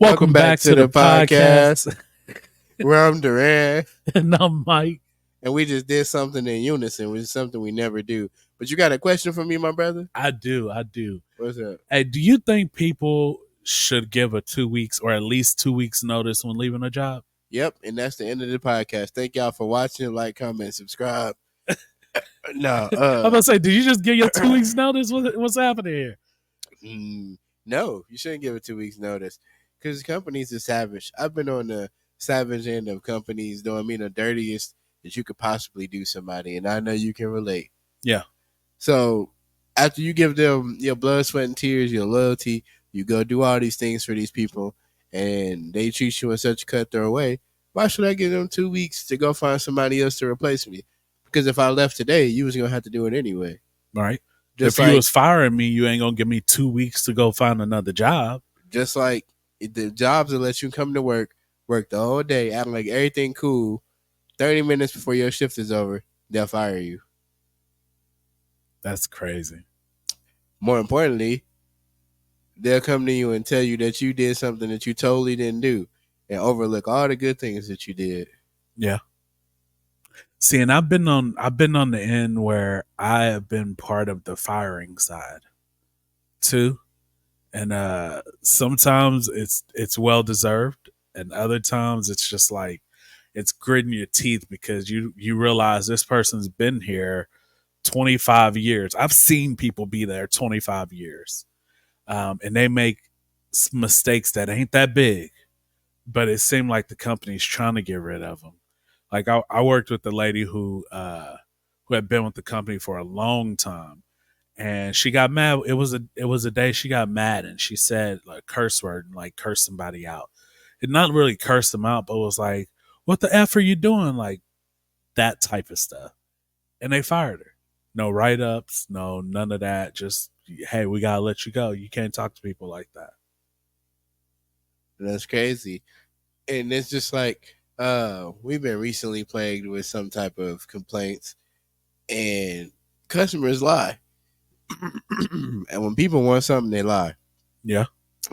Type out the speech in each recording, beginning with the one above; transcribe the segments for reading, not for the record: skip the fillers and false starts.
Welcome back to the podcast. Where I'm Duran, And I'm Mike. and we just did something in unison, which is something we never do. But you got a question for me, my brother? I do. What's up? Hey, do you think people should give a 2 weeks or at least 2 weeks notice when leaving a job? Yep, and that's the end of the podcast. Thank y'all for watching. Like, comment, subscribe. No, I'm gonna say, did you just give your 2 weeks notice? What's happening here? No, you shouldn't give it 2 weeks notice because companies are savage. I've been on the savage end of companies doing me the dirtiest that you could possibly do somebody, and I know you can relate. Yeah. So after you give them your blood, sweat, and tears, your loyalty, you go do all these things for these people, and they treat you in such a cutthroat way. Why should I give them 2 weeks to go find somebody else to replace me? Because if I left today, you was gonna have to do it anyway. Right. Just if like you was firing me, you ain't gonna give me 2 weeks to go find another job. just like the jobs that let you come to work the whole day, acting like everything cool. 30 minutes before your shift is over, they'll fire you. That's crazy. More importantly, they'll come to you and tell you that you did something that you totally didn't do and overlook all the good things that you did. Yeah. See, and I've been on the end where I have been part of the firing side too. And sometimes it's well deserved, and other times it's just like it's gritting your teeth because you realize this person's been here 25 years. I've seen people be there 25 years, and they make mistakes that ain't that big, but it seemed like the company's trying to get rid of them. Like I worked with a lady who had been with the company for a long time, and she got mad. It was a day she got mad, and she said like a curse word and like cursed somebody out. It not really cursed them out, but it was like, "What the f are you doing?" Like that type of stuff. And they fired her. No write ups, no none of that. Just hey, we gotta let you go. You can't talk to people like that. That's crazy. And it's just like we've been recently plagued with some type of complaints, and customers lie. And when people want something, they lie. Yeah.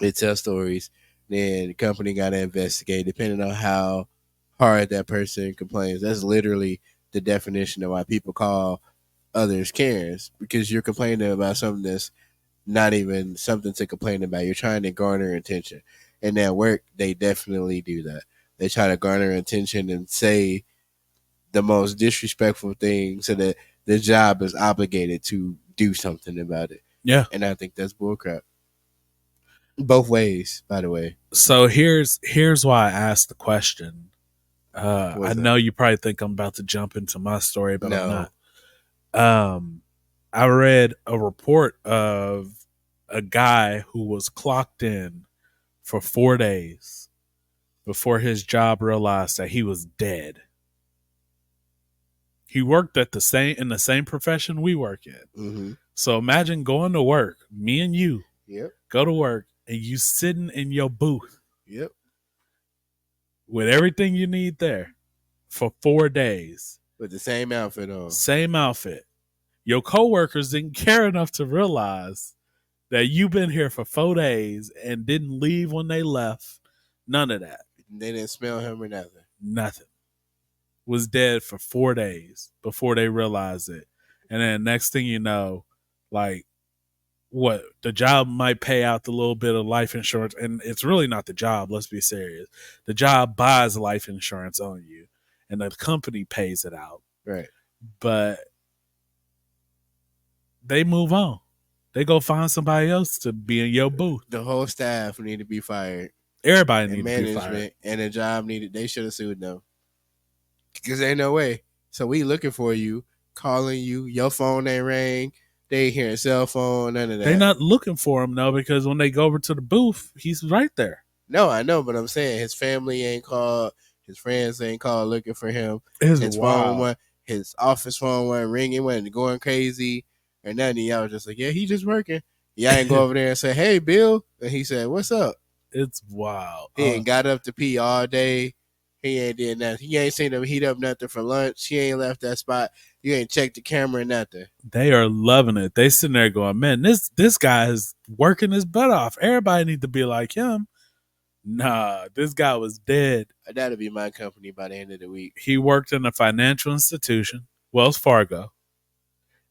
They tell stories. Then the company got to investigate, depending on how hard that person complains. That's literally the definition of why people call others Karens, because you're complaining about something that's not even something to complain about. You're trying to garner attention. And at work, they definitely do that. They try to garner attention and say the most disrespectful thing so that the job is obligated to do something about it. Yeah. And I think that's bullcrap. Both ways, by the way. So here's why I asked the question. I know you probably think I'm about to jump into my story, but I'm not. I read a report of a guy who was clocked in for 4 days before his job realized that he was dead. He worked in the same profession we work in. Mm-hmm. So imagine going to work, me and you, go to work, and you sitting in your booth, with everything you need there for 4 days with the same outfit on. Same outfit. Your coworkers didn't care enough to realize that you've been here for 4 days and didn't leave when they left. None of that. They didn't smell him or nothing. Nothing. Was dead for 4 days before they realized it. And then next thing you know, like, what, the job might pay out the little bit of life insurance, and it's really not the job, let's be serious. The job buys life insurance on you, and the company pays it out. Right. But they move on. They go find somebody else to be in your booth. The whole staff need to be fired. Everybody needs to be fired. And the job needed, they should have sued them. Because ain't no way. So we looking for you, calling you, your phone ain't rang, they ain't hearing cell phone, none of that. They not looking for him, though, because when they go over to the booth, he's right there. No, I know, but I'm saying his family ain't called, his friends ain't called looking for him. His phone, his office phone wasn't ringing, wasn't going crazy or nothing. Y'all was just like, yeah, he just working. Y'all ain't go over there and say, hey, Bill. And he said, what's up? It's wild. He ain't got up to pee all day. He ain't did nothing. He ain't seen them heat up nothing for lunch. He ain't left that spot. You ain't checked the camera or nothing. They are loving it. They sitting there going, man, this guy is working his butt off. Everybody need to be like him. Nah, this guy was dead. That'll be my company by the end of the week. He worked in a financial institution, Wells Fargo,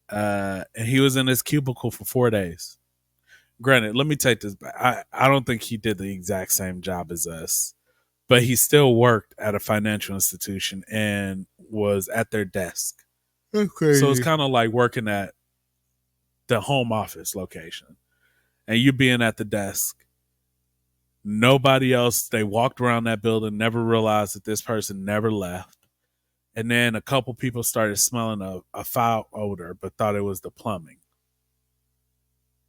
and he was in his cubicle for 4 days. Granted, let me take this back. I don't think he did the exact same job as us, but he still worked at a financial institution and was at their desk. That's So it's crazy. kind of like working at the home office location and you being at the desk. Nobody else, they walked around that building, never realized that this person never left. And then a couple people started smelling a foul odor, but thought it was the plumbing.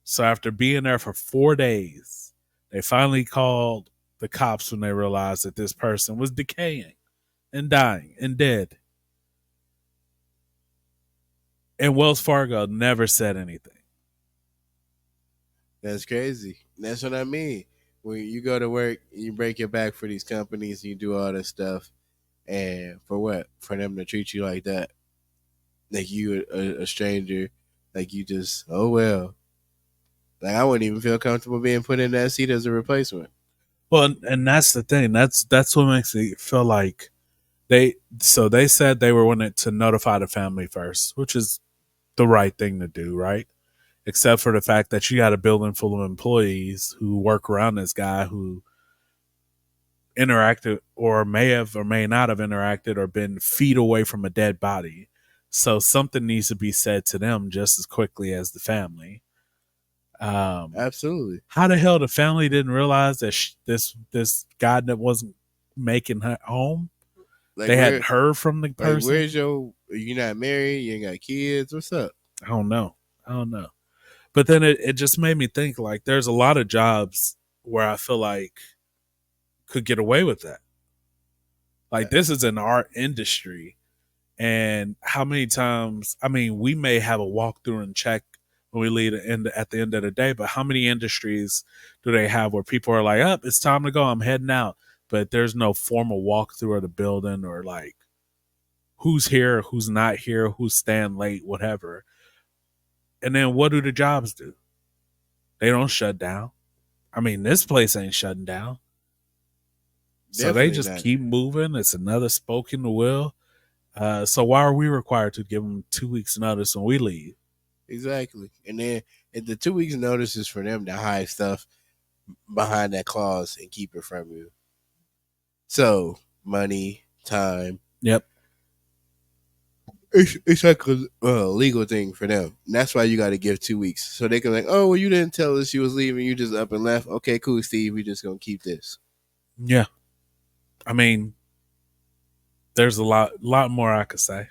So after being there for 4 days, they finally called the cops when they realized that this person was decaying and dying and dead. And Wells Fargo never said anything. That's crazy. That's what I mean. When you go to work, you break your back for these companies, you do all this stuff, and for what? For them to treat you like that, like you a stranger, like you just oh well. Like I wouldn't even feel comfortable being put in that seat as a replacement. Well, and that's the thing. That's what makes me feel like they said they were wanting to notify the family first, which is the right thing to do, right? Except for the fact that you got a building full of employees who work around this guy who interacted or may not have interacted or been feet away from a dead body. So something needs to be said to them just as quickly as the family. Absolutely. How the hell the family didn't realize that this guy that wasn't making her home? Like They hadn't where? heard from the Like person. where's your? You not married? You ain't got kids? What's up? I don't know. I don't know. But then it just made me think like there's a lot of jobs where I feel like could get away with that. Like this is an art industry. And how many times, I mean, we may have a walkthrough and check when we leave at the end of the day, but how many industries do they have where people are like, oh, it's time to go, I'm heading out. But there's no formal walkthrough of the building or like who's here, who's not here, who's staying late, whatever. And then what do the jobs do? They don't shut down. I mean, this place ain't shutting down. So they Definitely just not. keep moving. It's another spoke in the wheel. So why are we required to give them 2 weeks notice when we leave? Exactly. And the 2 weeks notice is for them to hide stuff behind that clause and keep it from you. So money, time. Yep. It's like a legal thing for them. And that's why you got to give 2 weeks so they can like, oh well, you didn't tell us you was leaving. You just up and left. Okay, cool, Steve. We just gonna keep this. Yeah. I mean, there's a lot more I could say.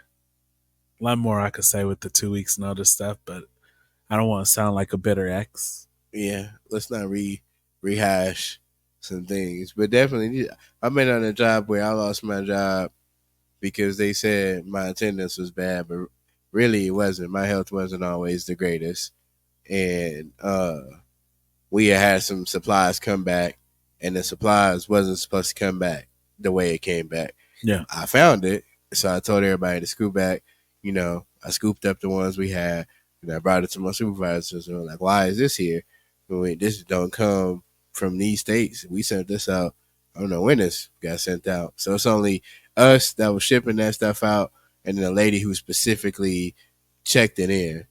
A lot more I could say with the 2 weeks notice stuff, but I don't want to sound like a bitter ex. Yeah, let's not rehash some things, but definitely, I've been on a job where I lost my job because they said my attendance was bad, but really it wasn't. My health wasn't always the greatest, and we had some supplies come back, and the supplies wasn't supposed to come back the way it came back. Yeah. I found it, so I told everybody to scoop back. You know, I scooped up the ones we had, and I brought it to my supervisors. And I'm like, "Why is this here? Wait, this don't come from these states. We sent this out. I don't know when this got sent out. So it's only us that was shipping that stuff out, and then a lady who specifically checked it in.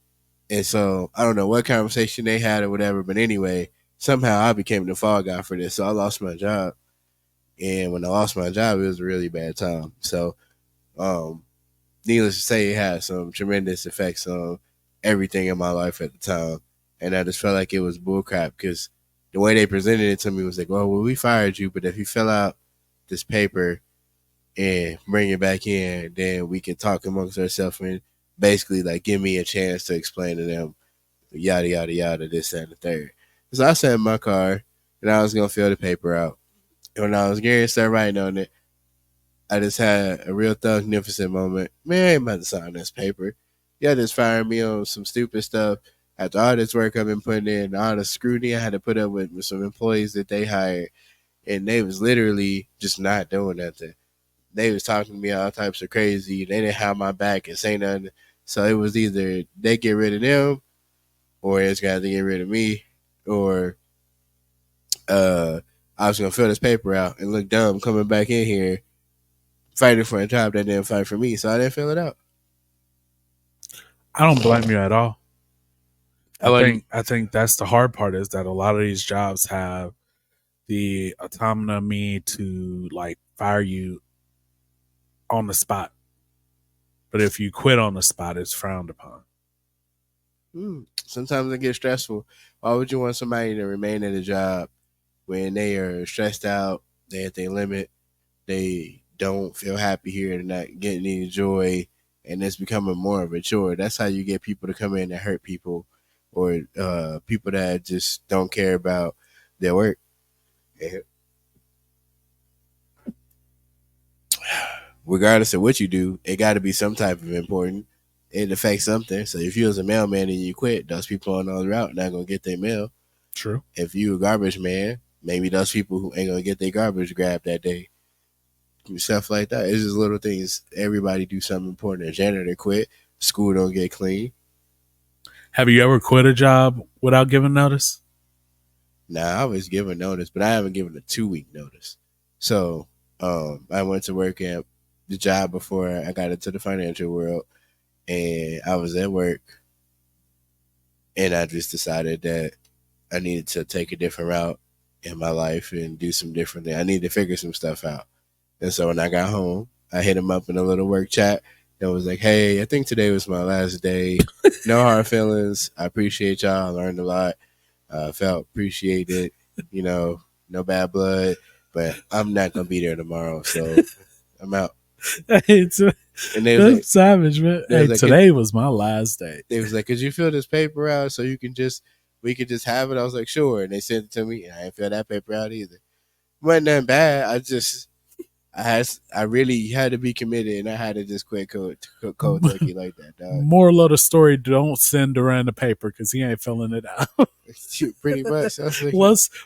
And so I don't know what conversation they had or whatever, but anyway, somehow I became the fall guy for this. So I lost my job. And when I lost my job, it was a really bad time. So, um, needless to say, it had some tremendous effects on everything in my life at the time. And I just felt like it was bullcrap because the way they presented it to me was like, well, we fired you, but if you fill out this paper and bring it back in, then we can talk amongst ourselves and basically like give me a chance to explain to them yada yada yada this that, and the third. So I sat in my car and I was gonna fill the paper out. And when I was getting to start writing on it, I just had a real thugnificent moment. Man, I ain't about to sign this paper. Y'all just fired me on some stupid stuff. After all this work I've been putting in, all the scrutiny I had to put up with some employees that they hired, and they was literally just not doing nothing. They was talking to me all types of crazy. They didn't have my back and say nothing. So it was either they get rid of them, or it's got to get rid of me, or uh, I was gonna fill this paper out and look dumb coming back in here fighting for a job that didn't fight for me, so I didn't fill it out. I don't blame you at all. I wasn't. I think that's the hard part is that a lot of these jobs have the autonomy to like fire you on the spot. But if you quit on the spot, it's frowned upon. Sometimes it gets stressful. Why would you want somebody to remain at a job when they are stressed out, they at their limit, they don't feel happy here, they're not getting any joy, and it's becoming more of a chore? That's how you get people to come in and hurt people, or people that just don't care about their work. And regardless of what you do, it got to be some type of important. It affects something. So if you was a mailman and you quit, those people on the route not gonna get their mail. True. If you a garbage man, maybe those people who ain't gonna get their garbage grabbed that day. Stuff like that. It's just little things. Everybody do something important. A janitor quit, school don't get clean. Have you ever quit a job without giving notice? Nah, I was given notice, but I haven't given a 2-week notice. So I went to work at the job before I got into the financial world, and I was at work, and I just decided that I needed to take a different route in my life and do some different things. I needed to figure some stuff out. And so when I got home, I hit him up in a little work chat and was like, hey, I think today was my last day. No hard feelings. I appreciate y'all. I learned a lot. Felt appreciated. No bad blood. But I'm not going to be there tomorrow. So I'm out. And they was like, savage, man. Hey, like, today was my last day. They was like, could you fill this paper out so we could just have it? I was like, sure. And they sent it to me, and I didn't fill that paper out either. It wasn't nothing bad. I really had to be committed, and I had to just quit cold turkey like that, dog. Moral of the story: don't send Duran the paper because he ain't filling it out. Pretty much. Like,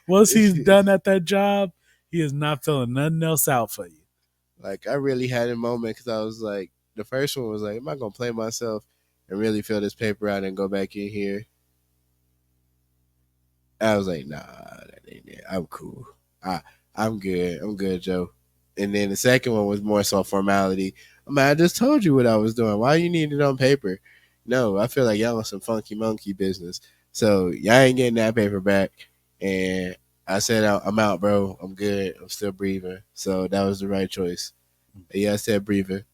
once he's done at that job, he is not filling nothing else out for you. Like, I really had a moment because I was like, the first one was like, am I gonna play myself and really fill this paper out and go back in here? I was like, nah, that ain't it. I'm cool. I'm good. I'm good, Joe. And then the second one was more so formality. I just told you what I was doing. Why you need it on paper? No, I feel like y'all on some funky monkey business. So y'all ain't getting that paper back. And I said, I'm out, bro. I'm good. I'm still breathing. So that was the right choice. Yeah, I said breathing.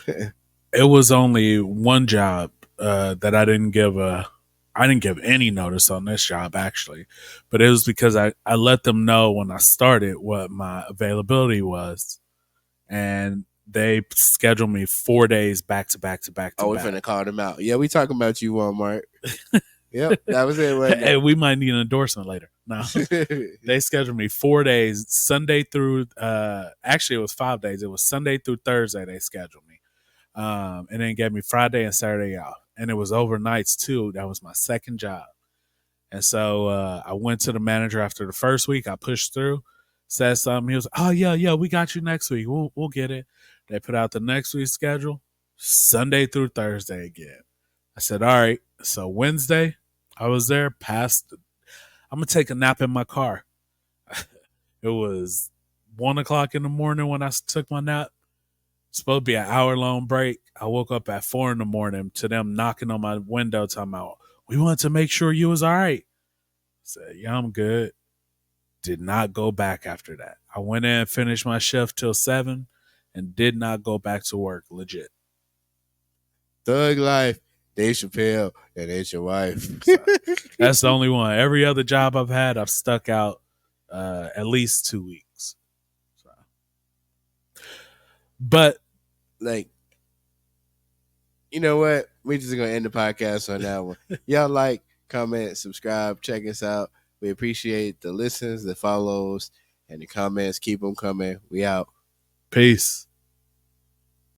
It was only one job that I didn't give any notice on this job actually, but it was because I let them know when I started what my availability was, and they scheduled me 4 days back to back to back to back. Oh, we're finna call them out. Yeah, we talking about you, Walmart. Yep, that was it. Hey, we might need an endorsement later. No, they scheduled me 4 days, Sunday through. Actually, it was 5 days. It was Sunday through Thursday. They scheduled me, and then gave me Friday and Saturday off, and it was overnights too. That was my second job, and so I went to the manager after the first week. I pushed through, said something. He was, "Oh yeah, we got you next week. We'll get it." They put out the next week's schedule, Sunday through Thursday again. I said, "All right." So Wednesday, I was there past. I'm gonna take a nap in my car. It was 1:00 in the morning when I took my nap. It's supposed to be an hour-long break. I woke up at 4 in the morning to them knocking on my window talking about, we wanted to make sure you was all right. I said, yeah, I'm good. Did not go back after that. I went in and finished my shift till 7 and did not go back to work legit. Thug life. Dave Chappelle, and it's your wife. So, that's the only one. Every other job I've had, I've stuck out at least 2 weeks. So. But, like, you know what? We're just going to end the podcast on that one. Y'all like, comment, subscribe, check us out. We appreciate the listens, the follows, and the comments. Keep them coming. We out. Peace.